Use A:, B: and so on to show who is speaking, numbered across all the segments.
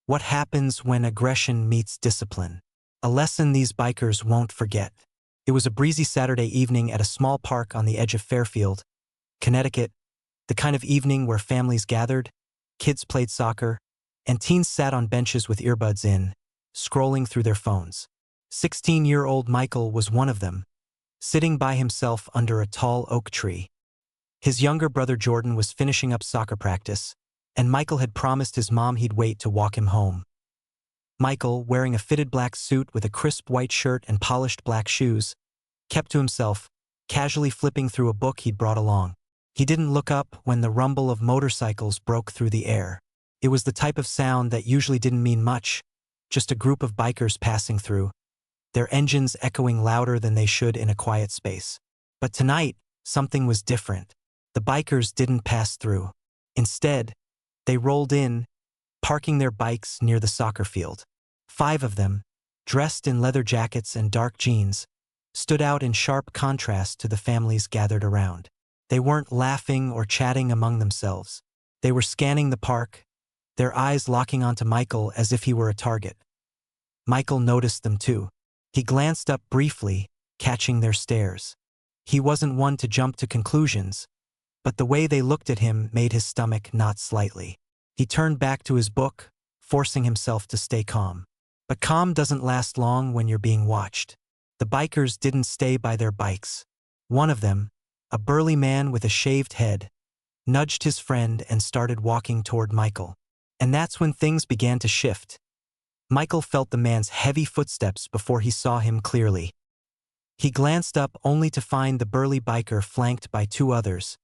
A: What happens when aggression meets discipline? A lesson these bikers won't forget. It was a breezy Saturday evening at a small park on the edge of Fairfield, Connecticut, the kind of evening where families gathered, kids played soccer, and teens sat on benches with earbuds in, scrolling through their phones. 16-year-old Michael was one of them, sitting by himself under a tall oak tree. His younger brother Jordan was finishing up soccer practice, and Michael had promised his mom he'd wait to walk him home. Michael, wearing a fitted black suit with a crisp white shirt and polished black shoes, kept to himself, casually flipping through a book he'd brought along. He didn't look up when the rumble of motorcycles broke through the air. It was the type of sound that usually didn't mean much, just a group of bikers passing through, their engines echoing louder than they should in a quiet space. But tonight, something was different. The bikers didn't pass through. Instead, they rolled in, parking their bikes near the soccer field. 5 of them, dressed in leather jackets and dark jeans, stood out in sharp contrast to the families gathered around. They weren't laughing or chatting among themselves. They were scanning the park, their eyes locking onto Michael as if he were a target. Michael noticed them too. He glanced up briefly, catching their stares. He wasn't one to jump to conclusions, but the way they looked at him made his stomach knot slightly. He turned back to his book, forcing himself to stay calm. But calm doesn't last long when you're being watched. The bikers didn't stay by their bikes. One of them, a burly man with a shaved head, nudged his friend and started walking toward Michael. And that's when things began to shift. Michael felt the man's heavy footsteps before he saw him clearly. He glanced up only to find the burly biker flanked by 2 others,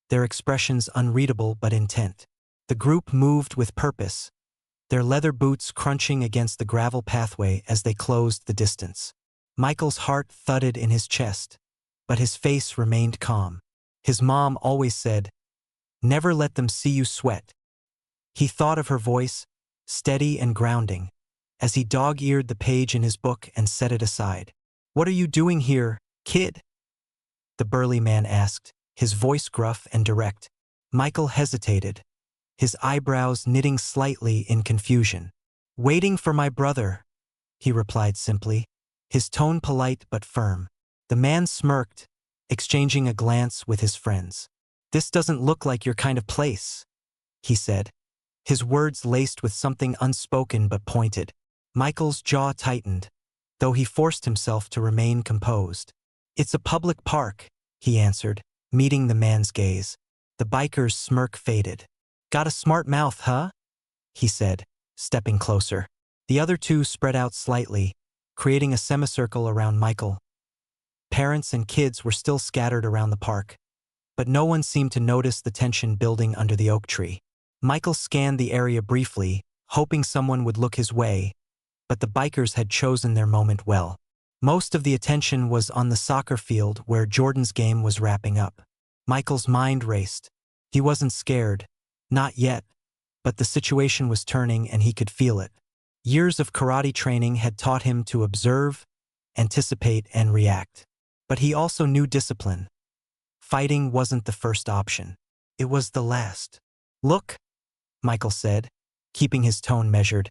A: their expressions unreadable but intent. The group moved with purpose, their leather boots crunching against the gravel pathway as they closed the distance. Michael's heart thudded in his chest, but his face remained calm. His mom always said, "Never let them see you sweat." He thought of her voice, steady and grounding, as he dog-eared the page in his book and set it aside. "What are you doing here, kid?" the burly man asked, his voice gruff and direct. Michael hesitated, his eyebrows knitting slightly in confusion. "Waiting for my brother," he replied simply, his tone polite but firm. The man smirked, exchanging a glance with his friends. "This doesn't look like your kind of place," he said, his words laced with something unspoken but pointed. Michael's jaw tightened, though he forced himself to remain composed. "It's a public park," he answered, meeting the man's gaze. The biker's smirk faded. "Got a smart mouth, huh?" he said, stepping closer. The other 2 spread out slightly, creating a semicircle around Michael. Parents and kids were still scattered around the park, but no one seemed to notice the tension building under the oak tree. Michael scanned the area briefly, hoping someone would look his way, but the bikers had chosen their moment well. Most of the attention was on the soccer field where Jordan's game was wrapping up. Michael's mind raced. He wasn't scared, not yet, but the situation was turning and he could feel it. Years of karate training had taught him to observe, anticipate, and react. But he also knew discipline. Fighting wasn't the first option. It was the last. "Look," Michael said, keeping his tone measured.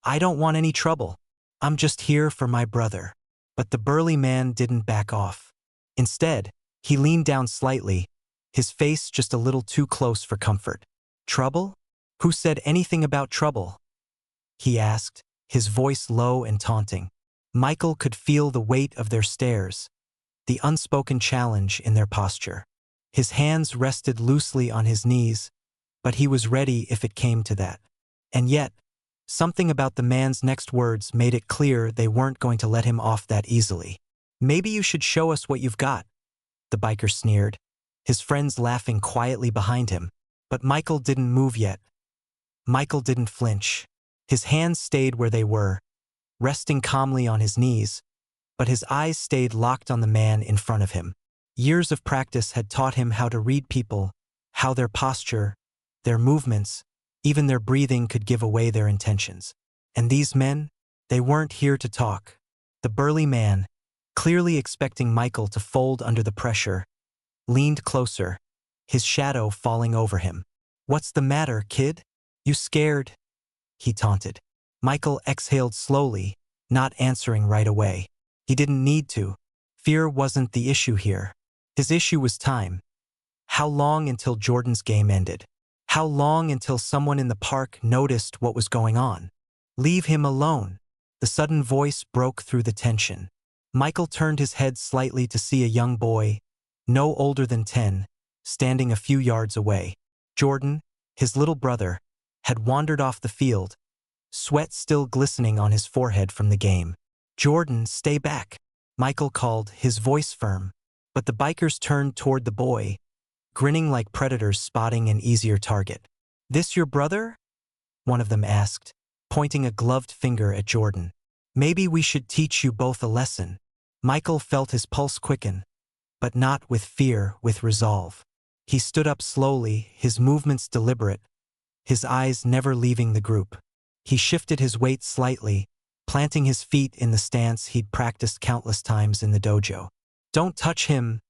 A: "I don't want any trouble. I'm just here for my brother." But the burly man didn't back off. Instead, he leaned down slightly, his face just a little too close for comfort. "Trouble? Who said anything about trouble?" he asked, his voice low and taunting. Michael could feel the weight of their stares, the unspoken challenge in their posture. His hands rested loosely on his knees, but he was ready if it came to that. And yet, something about the man's next words made it clear they weren't going to let him off that easily. "Maybe you should show us what you've got," the biker sneered, his friends laughing quietly behind him. But Michael didn't move yet. Michael didn't flinch. His hands stayed where they were, resting calmly on his knees, but his eyes stayed locked on the man in front of him. Years of practice had taught him how to read people, how their posture, their movements, even their breathing could give away their intentions. And these men, they weren't here to talk. The burly man, clearly expecting Michael to fold under the pressure, leaned closer, his shadow falling over him. "What's the matter, kid? You scared?" he taunted. Michael exhaled slowly, not answering right away. He didn't need to. Fear wasn't the issue here. His issue was time. How long until Jordan's game ended? How long until someone in the park noticed what was going on? Leave him alone. The sudden voice broke through the tension. Michael turned his head slightly to see a young boy, no older than 10, standing a few yards away. Jordan, his little brother, had wandered off the field, sweat still glistening on his forehead from the game. "Jordan, stay back," Michael called, his voice firm. But the bikers turned toward the boy, grinning like predators spotting an easier target. "This your brother?" one of them asked, pointing a gloved finger at Jordan. "Maybe we should teach you both a lesson." Michael felt his pulse quicken, but not with fear, with resolve. He stood up slowly, his movements deliberate, his eyes never leaving the group. He shifted his weight slightly, planting his feet in the stance he'd practiced countless times in the dojo. "Don't touch him,"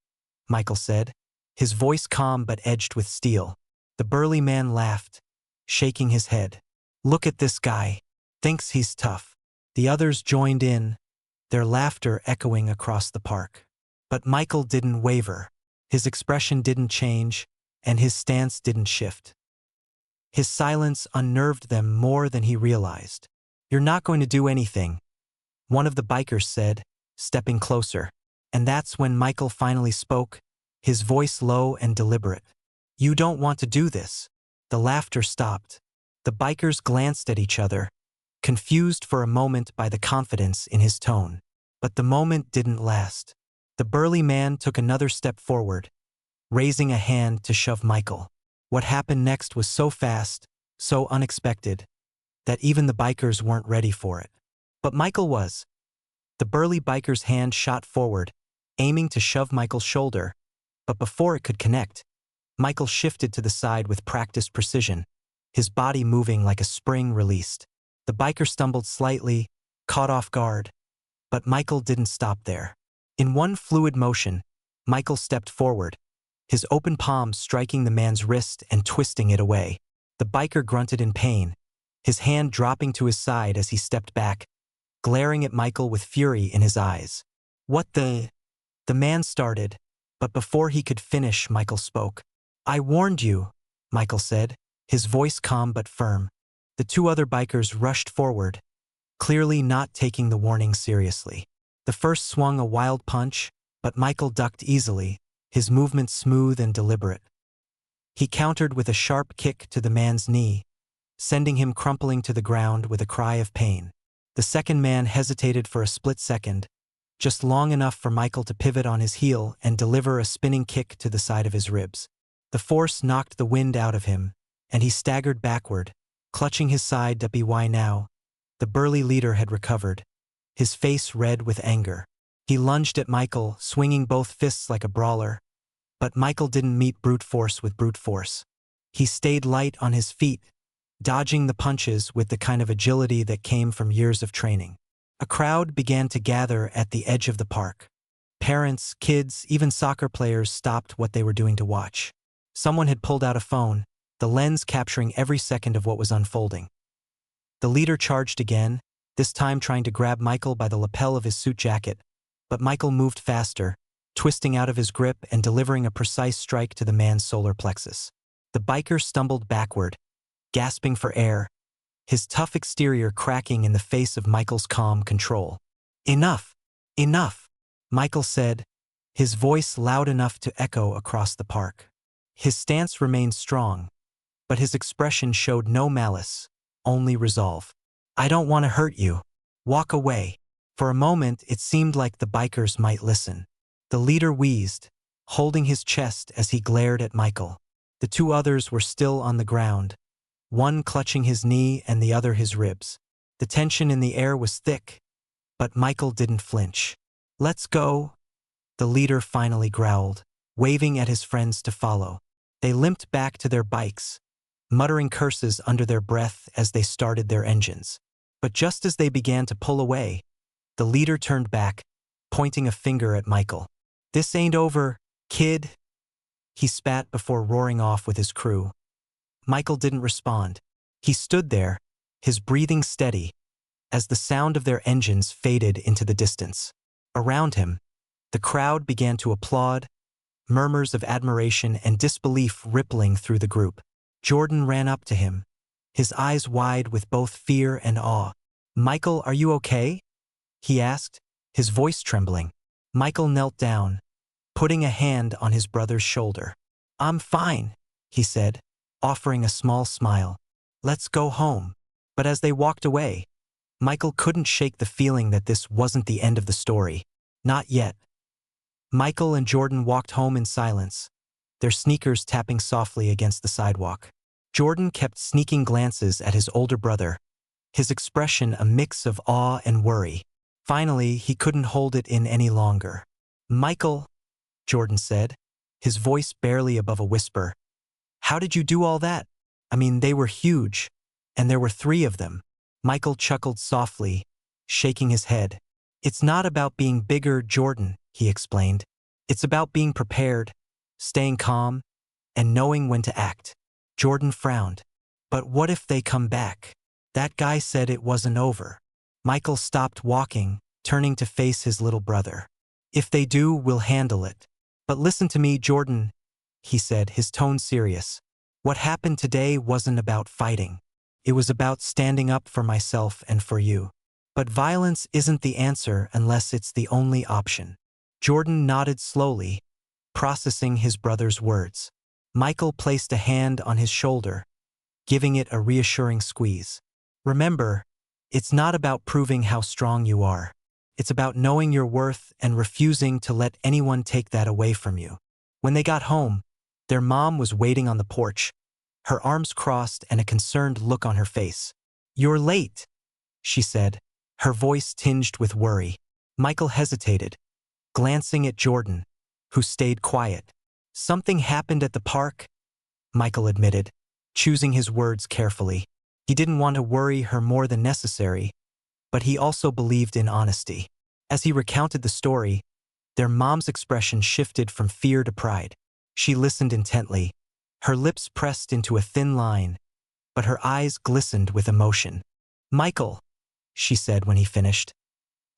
A: Michael said, his voice calm but edged with steel. The burly man laughed, shaking his head. "Look at this guy. Thinks he's tough." The others joined in, their laughter echoing across the park. But Michael didn't waver. His expression didn't change, and his stance didn't shift. His silence unnerved them more than he realized. "You're not going to do anything," one of the bikers said, stepping closer. And that's when Michael finally spoke, his voice low and deliberate. "You don't want to do this." The laughter stopped. The bikers glanced at each other, confused for a moment by the confidence in his tone. But the moment didn't last. The burly man took another step forward, raising a hand to shove Michael. What happened next was so fast, so unexpected, that even the bikers weren't ready for it. But Michael was. The burly biker's hand shot forward, aiming to shove Michael's shoulder, but before it could connect, Michael shifted to the side with practiced precision, his body moving like a spring released. The biker stumbled slightly, caught off guard, but Michael didn't stop there. In one fluid motion, Michael stepped forward, his open palm striking the man's wrist and twisting it away. The biker grunted in pain, his hand dropping to his side as he stepped back, glaring at Michael with fury in his eyes. "What the?" The man started, but before he could finish, Michael spoke. "I warned you," Michael said, his voice calm but firm. The two other bikers rushed forward, clearly not taking the warning seriously. The first swung a wild punch, but Michael ducked easily, his movements smooth and deliberate. He countered with a sharp kick to the man's knee, sending him crumpling to the ground with a cry of pain. The second man hesitated for a split second, just long enough for Michael to pivot on his heel and deliver a spinning kick to the side of his ribs. The force knocked the wind out of him, and he staggered backward, clutching his side. Why now? The burly leader had recovered, his face red with anger. He lunged at Michael, swinging both fists like a brawler. But Michael didn't meet brute force with brute force. He stayed light on his feet, dodging the punches with the kind of agility that came from years of training. A crowd began to gather at the edge of the park. Parents, kids, even soccer players stopped what they were doing to watch. Someone had pulled out a phone, the lens capturing every second of what was unfolding. The leader charged again, this time trying to grab Michael by the lapel of his suit jacket, but Michael moved faster, twisting out of his grip and delivering a precise strike to the man's solar plexus. The biker stumbled backward, gasping for air, his tough exterior cracking in the face of Michael's calm control. "Enough! Enough!" Michael said, his voice loud enough to echo across the park. His stance remained strong, but his expression showed no malice, only resolve. "I don't want to hurt you. Walk away." For a moment, it seemed like the bikers might listen. The leader wheezed, holding his chest as he glared at Michael. The two others were still on the ground, one clutching his knee and the other his ribs. The tension in the air was thick, but Michael didn't flinch. "Let's go," the leader finally growled, waving at his friends to follow. They limped back to their bikes, muttering curses under their breath as they started their engines. But just as they began to pull away, the leader turned back, pointing a finger at Michael. "This ain't over, kid," he spat before roaring off with his crew. Michael didn't respond. He stood there, his breathing steady, as the sound of their engines faded into the distance. Around him, the crowd began to applaud, murmurs of admiration and disbelief rippling through the group. Jordan ran up to him, his eyes wide with both fear and awe. "Michael, are you okay?" he asked, his voice trembling. Michael knelt down, putting a hand on his brother's shoulder. "I'm fine," he said, offering a small smile. "Let's go home." But as they walked away, Michael couldn't shake the feeling that this wasn't the end of the story. Not yet. Michael and Jordan walked home in silence, their sneakers tapping softly against the sidewalk. Jordan kept sneaking glances at his older brother, his expression a mix of awe and worry. Finally, he couldn't hold it in any longer. "Michael," Jordan said, his voice barely above a whisper, "how did you do all that? I mean, they were huge, and there were 3 of them." Michael chuckled softly, shaking his head. "It's not about being bigger, Jordan," he explained. "It's about being prepared, staying calm, and knowing when to act." Jordan frowned. "But what if they come back? That guy said it wasn't over." Michael stopped walking, turning to face his little brother. "If they do, we'll handle it. But listen to me, Jordan," he said, his tone serious. "What happened today wasn't about fighting. It was about standing up for myself and for you. But violence isn't the answer unless it's the only option." Jordan nodded slowly, processing his brother's words. Michael placed a hand on his shoulder, giving it a reassuring squeeze. "Remember, it's not about proving how strong you are. It's about knowing your worth and refusing to let anyone take that away from you." When they got home, their mom was waiting on the porch, her arms crossed and a concerned look on her face. "You're late," she said, her voice tinged with worry. Michael hesitated, glancing at Jordan, who stayed quiet. "Something happened at the park," Michael admitted, choosing his words carefully. He didn't want to worry her more than necessary, but he also believed in honesty. As he recounted the story, their mom's expression shifted from fear to pride. She listened intently, her lips pressed into a thin line, but her eyes glistened with emotion. "Michael," she said when he finished,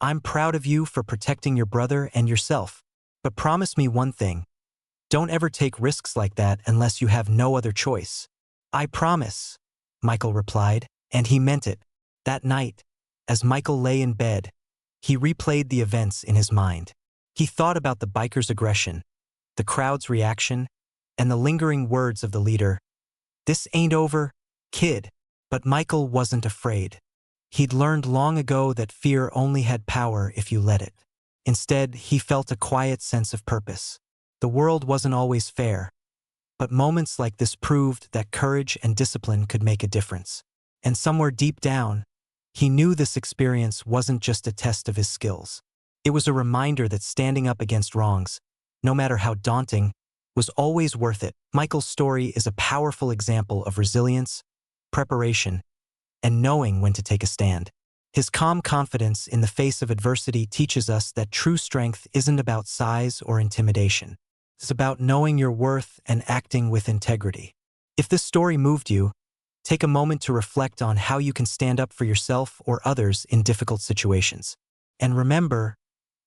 A: "I'm proud of you for protecting your brother and yourself. But promise me one thing. Don't ever take risks like that unless you have no other choice." "I promise," Michael replied, and he meant it. That night, as Michael lay in bed, he replayed the events in his mind. He thought about the bikers' aggression, the crowd's reaction, and the lingering words of the leader. "This ain't over, kid." But Michael wasn't afraid. He'd learned long ago that fear only had power if you let it. Instead, he felt a quiet sense of purpose. The world wasn't always fair, but moments like this proved that courage and discipline could make a difference. And somewhere deep down, he knew this experience wasn't just a test of his skills. It was a reminder that standing up against wrongs, no matter how daunting, was always worth it. Michael's story is a powerful example of resilience, preparation, and knowing when to take a stand. His calm confidence in the face of adversity teaches us that true strength isn't about size or intimidation. It's about knowing your worth and acting with integrity. If this story moved you, take a moment to reflect on how you can stand up for yourself or others in difficult situations. And remember,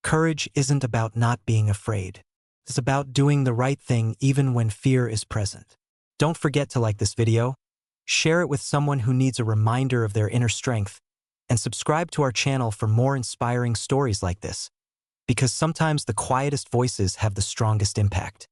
A: courage isn't about not being afraid. It's about doing the right thing even when fear is present. Don't forget to like this video, share it with someone who needs a reminder of their inner strength, and subscribe to our channel for more inspiring stories like this, because sometimes the quietest voices have the strongest impact.